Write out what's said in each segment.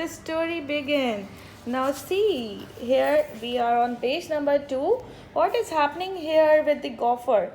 The story begin. Now see, here we are on page number 2. What is happening here with the gopher?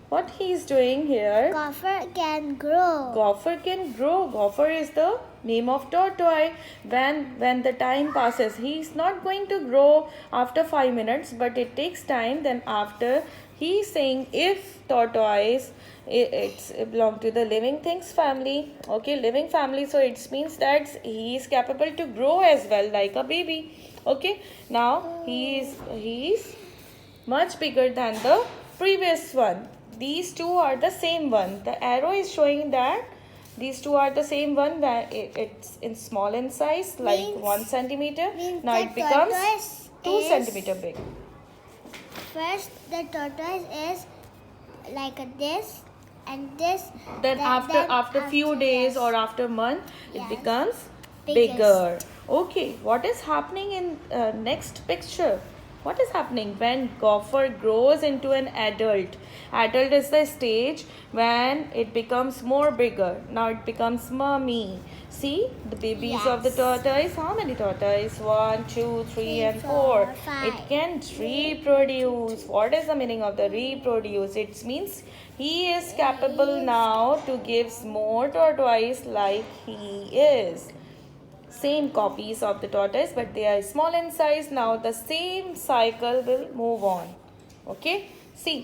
What he is doing here? Gopher can grow. Gopher can grow. Gopher is the name of tortoise. When the time passes, he is not going to grow after 5 minutes, but it takes time. Then after he is saying, if tortoise it's belong to the living things family, okay, living family, so it means that he is capable to grow as well like a baby. Okay, now he is much bigger than the previous one. These two are the same one. The arrow is showing that these two are the same one, where it's in small in size, like Means- 1 centimeter. means Now the it becomes tortoise 2 is- centimeter big. First, the tortoise is like this, and this. Then after few days yes. or after month, it Yes. becomes Biggest. bigger. Okay, what is happening in next picture? What is happening when gopher grows into an adult? Adult is the stage when it becomes more bigger. Now it becomes mommy. See the babies of the Yes. tortoise. How many tortoise? 1, 2, 3, Three, and 4. 4, 5. It can reproduce. What is the meaning of the reproduce? It means he is capable now to give more tortoise like he is. Same copies of the tortoise, but they are small in size. Now the same cycle will move on. Okay, see,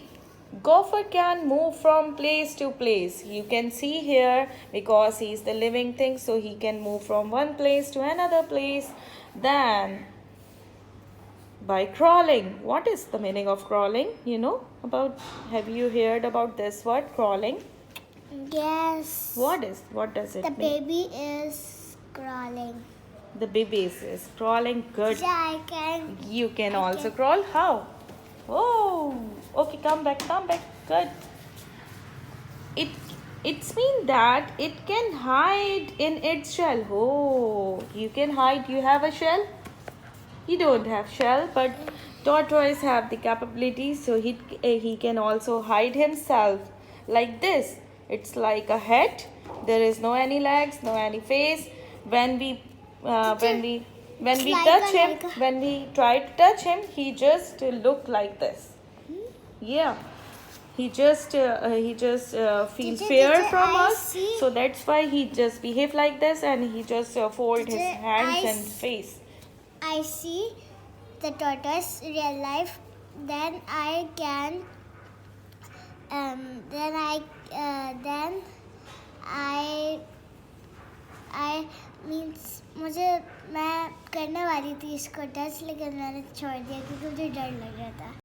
gopher can move from place to place. You can see here, because he is the living thing, so he can move from one place to another place. Then by crawling. What is the meaning of crawling? You know about, have you heard about this word crawling? Yes. What does it The mean? baby is crawling. The baby is crawling. Good. Yeah, I can. You can I also can. crawl. How? Oh, okay. Come back. Good. It's mean that it can hide in its shell. Oh, you can hide. You have a shell. You don't have shell, but tortoise have the capability, so he can also hide himself like this. It's like a head. There is no any legs, no any face. When we when we Like touch a- him, like a- when we try to touch him, he just look like this. Yeah, he just feel Teacher, fear teacher, from I us, see. so that's why he just behave like this, and he just fold his Teacher, hands I and s- face. I see the tortoise real life. Then I can. Then I means मैं करने वाली थी इसको touch, लेकिन मैंने छोड़ दिया क्योंकि मुझे डर लग रहा था.